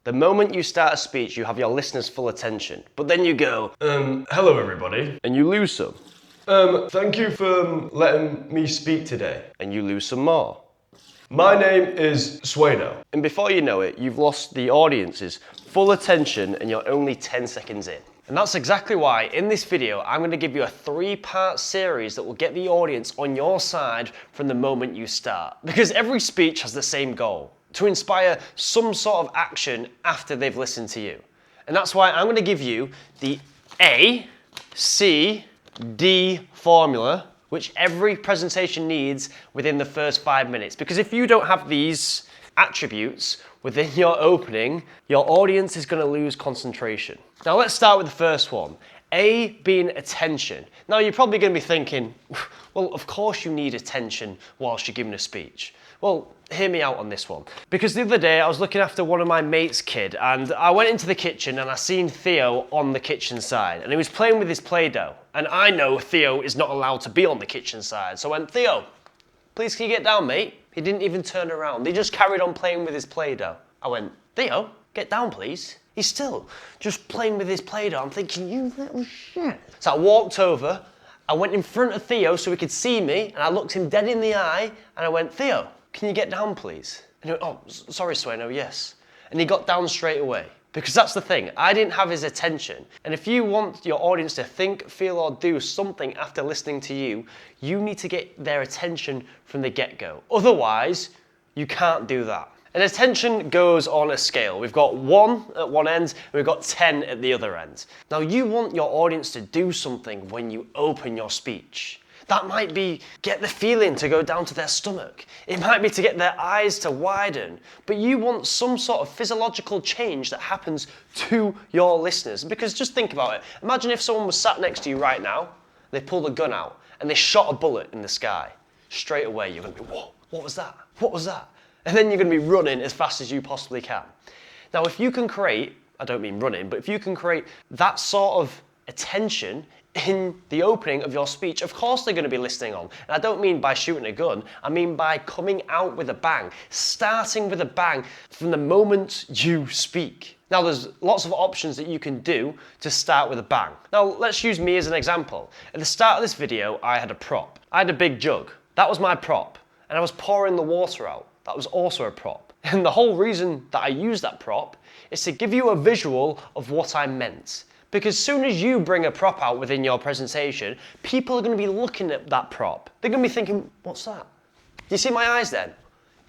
The moment you start a speech, you have your listeners' full attention. But then you go, hello everybody, and you lose some. Thank you for letting me speak today. And you lose some more. My name is Sueno. And before you know it, you've lost the audience's full attention and you're only 10 seconds in. And that's exactly why in this video, I'm going to give you a 3-part series that will get the audience on your side from the moment you start. Because every speech has the same goal, to inspire some sort of action after they've listened to you. And that's why I'm going to give you the A, C, D formula, which every presentation needs within the first 5 minutes. Because if you don't have these attributes within your opening, your audience is going to lose concentration. Now let's start with the first one. A being attention. Now you're probably going to be thinking, well, of course you need attention whilst you're giving a speech. Well, hear me out on this one. Because the other day I was looking after one of my mate's kid and I went into the kitchen and I seen Theo on the kitchen side and he was playing with his Play-Doh. And I know Theo is not allowed to be on the kitchen side. So I went, Theo, please can you get down, mate? He didn't even turn around. He just carried on playing with his Play-Doh. I went, Theo, get down, please. He's still just playing with his Play-Doh. I'm thinking, you little shit. So I walked over, I went in front of Theo so he could see me and I looked him dead in the eye and I went, Theo, can you get down, please? And he went, oh, sorry, Sueno, yes. And he got down straight away. Because that's the thing, I didn't have his attention. And if you want your audience to think, feel, or do something after listening to you, you need to get their attention from the get-go. Otherwise, you can't do that. And attention goes on a scale. We've got 1 at one end, and we've got 10 at the other end. Now, you want your audience to do something when you open your speech. That might be get the feeling to go down to their stomach. It might be to get their eyes to widen. But you want some sort of physiological change that happens to your listeners. Because just think about it. Imagine if someone was sat next to you right now, they pulled a gun out, and they shot a bullet in the sky. Straight away, you're going to be, whoa, what was that? What was that? And then you're going to be running as fast as you possibly can. Now, if you can create, I don't mean running, but if you can create that sort of attention in the opening of your speech, of course they're going to be listening on. And I don't mean by shooting a gun, I mean by coming out with a bang, starting with a bang from the moment you speak. Now there's lots of options that you can do to start with a bang. Now let's use me as an example. At the start of this video, I had a prop. I had a big jug. That was my prop. And I was pouring the water out. That was also a prop. And the whole reason that I used that prop is to give you a visual of what I meant. Because as soon as you bring a prop out within your presentation, people are going to be looking at that prop. They're going to be thinking, what's that? Do you see my eyes then?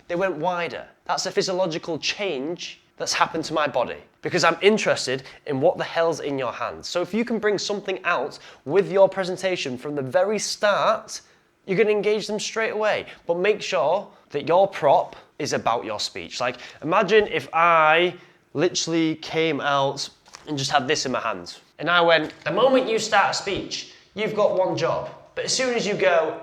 They went wider. That's a physiological change that's happened to my body. Because I'm interested in what the hell's in your hands. So if you can bring something out with your presentation from the very start, you're going to engage them straight away. But make sure that your prop is about your speech. Like, imagine if I literally came out and just had this in my hands. And I went, the moment you start a speech, you've got one job. But as soon as you go,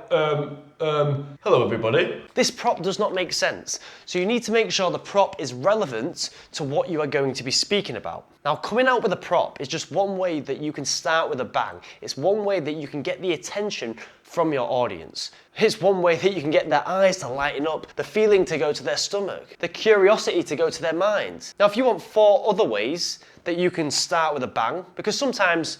hello everybody. This prop does not make sense. So you need to make sure the prop is relevant to what you are going to be speaking about. Now, coming out with a prop is just one way that you can start with a bang. It's one way that you can get the attention from your audience. It's one way that you can get their eyes to lighten up, the feeling to go to their stomach, the curiosity to go to their mind. Now, if you want 4 other ways that you can start with a bang, because sometimes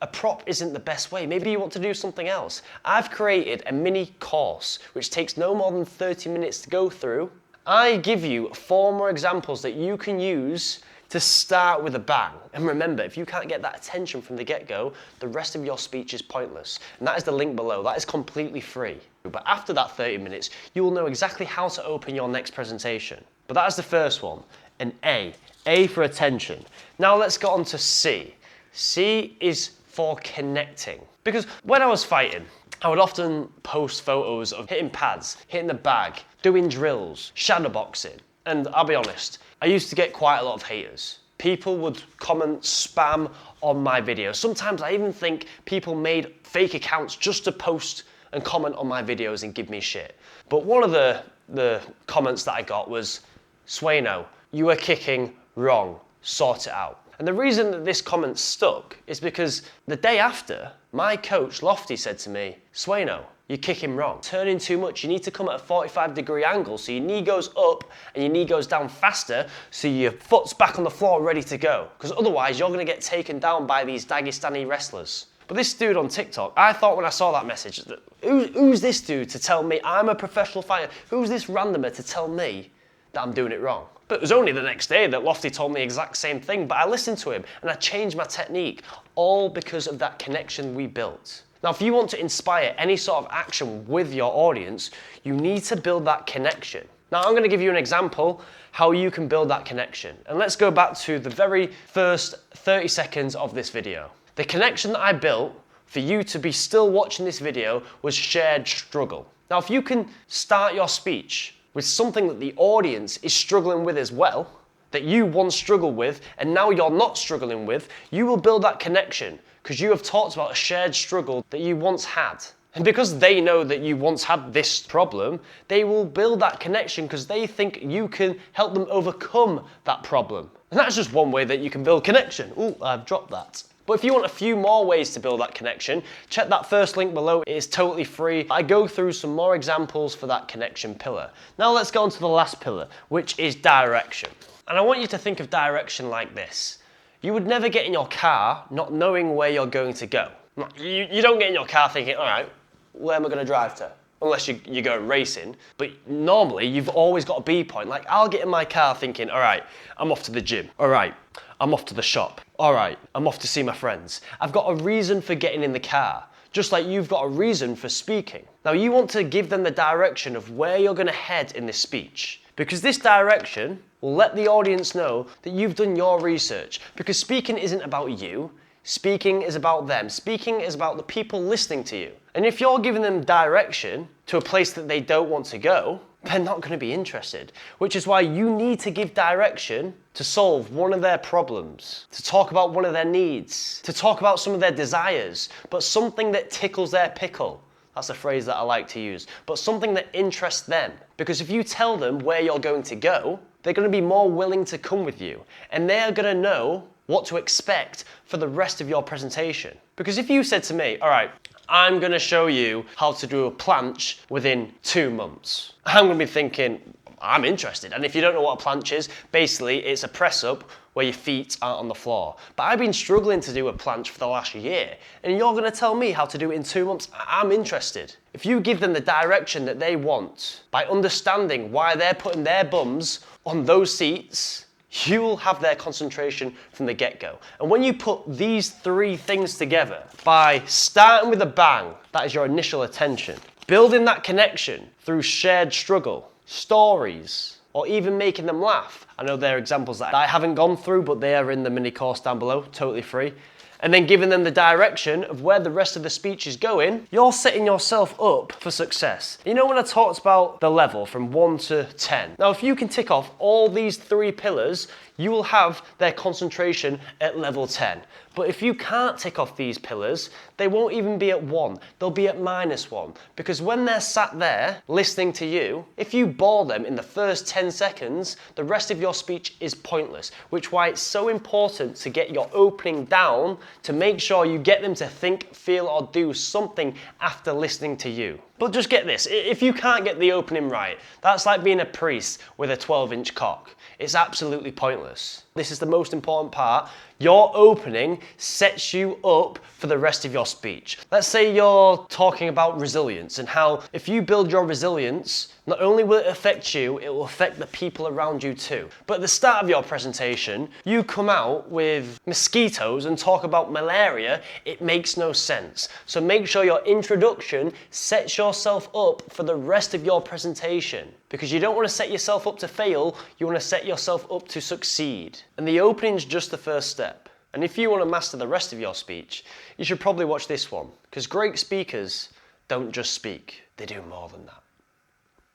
a prop isn't the best way. Maybe you want to do something else. I've created a mini course which takes no more than 30 minutes to go through. I give you 4 more examples that you can use to start with a bang. And remember, if you can't get that attention from the get-go, the rest of your speech is pointless. And that is the link below. That is completely free. But after that 30 minutes, you will know exactly how to open your next presentation. But that is the first one, an A. A for attention. Now let's get on to C. C is for connecting. Because when I was fighting, I would often post photos of hitting pads, hitting the bag, doing drills, shadowboxing. And I'll be honest, I used to get quite a lot of haters. People would comment spam on my videos. Sometimes I even think people made fake accounts just to post and comment on my videos and give me shit. But one of the comments that I got was, Sueno, you are kicking wrong, sort it out. And the reason that this comment stuck is because the day after, my coach Lofty said to me, Swaino, you're kicking wrong. Turning too much, you need to come at a 45-degree angle so your knee goes up and your knee goes down faster so your foot's back on the floor ready to go. Because otherwise you're going to get taken down by these Dagestani wrestlers. But this dude on TikTok, I thought when I saw that message, that who's this dude to tell me I'm a professional fighter? Who's this randomer to tell me that I'm doing it wrong? But it was only the next day that Lofty told me the exact same thing, but I listened to him and I changed my technique, all because of that connection we built. Now, if you want to inspire any sort of action with your audience, you need to build that connection. Now, I'm going to give you an example how you can build that connection. And let's go back to the very first 30 seconds of this video. The connection that I built for you to be still watching this video was shared struggle. Now, if you can start your speech with something that the audience is struggling with as well, that you once struggled with and now you're not struggling with, you will build that connection because you have talked about a shared struggle that you once had. And because they know that you once had this problem, they will build that connection because they think you can help them overcome that problem. And that's just one way that you can build connection. Ooh, I've dropped that. But if you want a few more ways to build that connection, check that first link below. It is totally free. I go through some more examples for that connection pillar. Now let's go on to the last pillar, which is direction. And I want you to think of direction like this. You would never get in your car not knowing where you're going to go. You don't get in your car thinking, all right, where am I going to drive to? Unless you're going racing. But normally, you've always got a B point. Like, I'll get in my car thinking, all right, I'm off to the gym. All right, I'm off to the shop. All right, I'm off to see my friends. I've got a reason for getting in the car, just like you've got a reason for speaking. Now, you want to give them the direction of where you're going to head in this speech, because this direction will let the audience know that you've done your research, because speaking isn't about you. Speaking is about them. Speaking is about the people listening to you. And if you're giving them direction to a place that they don't want to go, they're not going to be interested. Which is why you need to give direction to solve one of their problems, to talk about one of their needs, to talk about some of their desires, but something that tickles their pickle. That's a phrase that I like to use. But something that interests them. Because if you tell them where you're going to go, they're going to be more willing to come with you. And they're going to know what to expect for the rest of your presentation. Because if you said to me, all right, I'm going to show you how to do a planche within 2 months, I'm going to be thinking, I'm interested. And if you don't know what a planche is, basically it's a press up where your feet aren't on the floor. But I've been struggling to do a planche for the last year, and you're going to tell me how to do it in 2 months? I'm interested. If you give them the direction that they want by understanding why they're putting their bums on those seats, you will have their concentration from the get-go. And when you put these 3 things together, by starting with a bang, that is your initial attention, building that connection through shared struggle, stories, or even making them laugh. I know there are examples that I haven't gone through, but they are in the mini course down below, totally free. And then giving them the direction of where the rest of the speech is going, you're setting yourself up for success. You know when I talked about the level from 1 to 10? Now, if you can tick off all these 3 pillars, you will have their concentration at level 10. But if you can't tick off these pillars, they won't even be at 1. They'll be at -1. Because when they're sat there listening to you, if you bore them in the first 10 seconds, the rest of your speech is pointless. Which is why it's so important to get your opening down to make sure you get them to think, feel, or do something after listening to you. But just get this, if you can't get the opening right, that's like being a priest with a 12-inch cock. It's absolutely pointless. This is the most important part. Your opening sets you up for the rest of your speech. Let's say you're talking about resilience and how if you build your resilience, not only will it affect you, it will affect the people around you too. But at the start of your presentation, you come out with mosquitoes and talk about malaria, it makes no sense. So make sure your introduction sets yourself up for the rest of your presentation. Because you don't want to set yourself up to fail, you want to set yourself up to succeed. And the opening's just the first step. And if you want to master the rest of your speech, you should probably watch this one. Because great speakers don't just speak, they do more than that.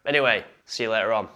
Anyway, see you later on.